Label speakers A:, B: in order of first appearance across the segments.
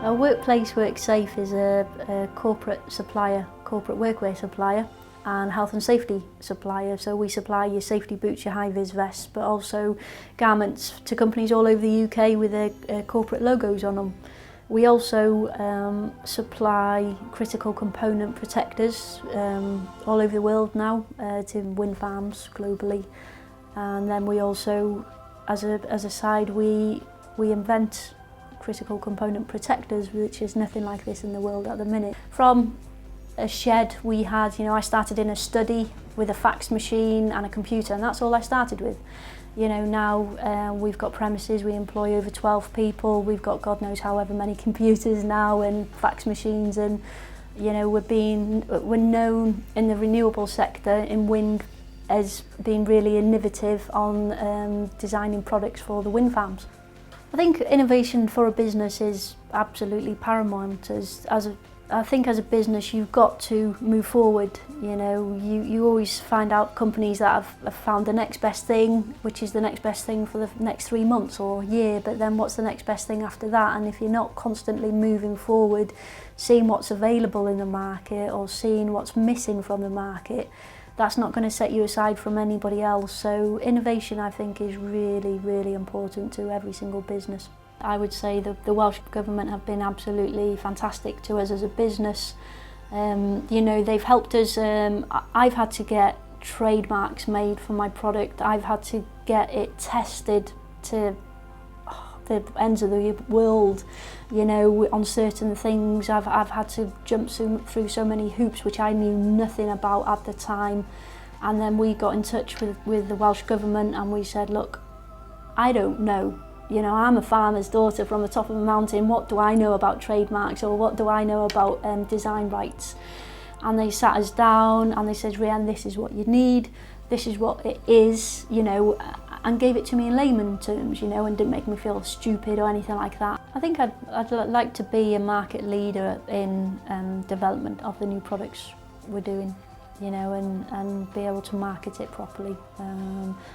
A: Our workplace Worksafe is a corporate supplier, corporate workwear supplier and health and safety supplier. So we supply your safety boots, your high-vis vests, but also garments to companies all over the UK with their corporate logos on them. We also supply critical component protectors all over the world now to wind farms globally. And then we also, as a side, we invent critical component protectors, which is nothing like this in the world at the minute. From a shed we had, I started in a study with a fax machine and a computer, and that's all I started with. Now we've got premises, we employ over 12 people, we've got God knows however many computers now and fax machines, and we're known in the renewable sector in wind as being really innovative on designing products for the wind farms. I think innovation for a business is absolutely paramount. I think as a business you've got to move forward. You always find out companies that have found the next best thing, which is the next best thing for the next 3 months or year, but then what's the next best thing after that? And if you're not constantly moving forward, seeing what's available in the market or seeing what's missing from the market, that's not going to set you aside from anybody else. So innovation, I think, is really, really important to every single business. I would say the Welsh Government have been absolutely fantastic to us as a business. They've helped us. I've had to get trademarks made for my product. I've had to get it tested to the ends of the world, on certain things. I've had to jump through so many hoops which I knew nothing about at the time, and then we got in touch with the Welsh Government and we said, look, I don't know, I'm a farmer's daughter from the top of a mountain, what do I know about trademarks, or what do I know about design rights? And they sat us down and they said, Rhiannon, this is what you need, this is what it is, and gave it to me in layman terms, and didn't make me feel stupid or anything like that. I think I'd like to be a market leader in development of the new products we're doing, and be able to market it properly.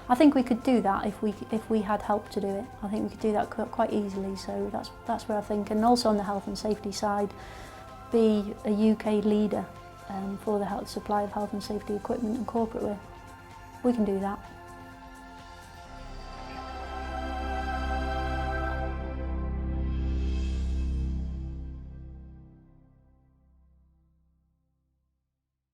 A: I think we could do that if we had help to do it. I think we could do that quite easily, so that's where I think. And also on the health and safety side, be a UK leader for the supply of health and safety equipment and corporate wear. We can do that.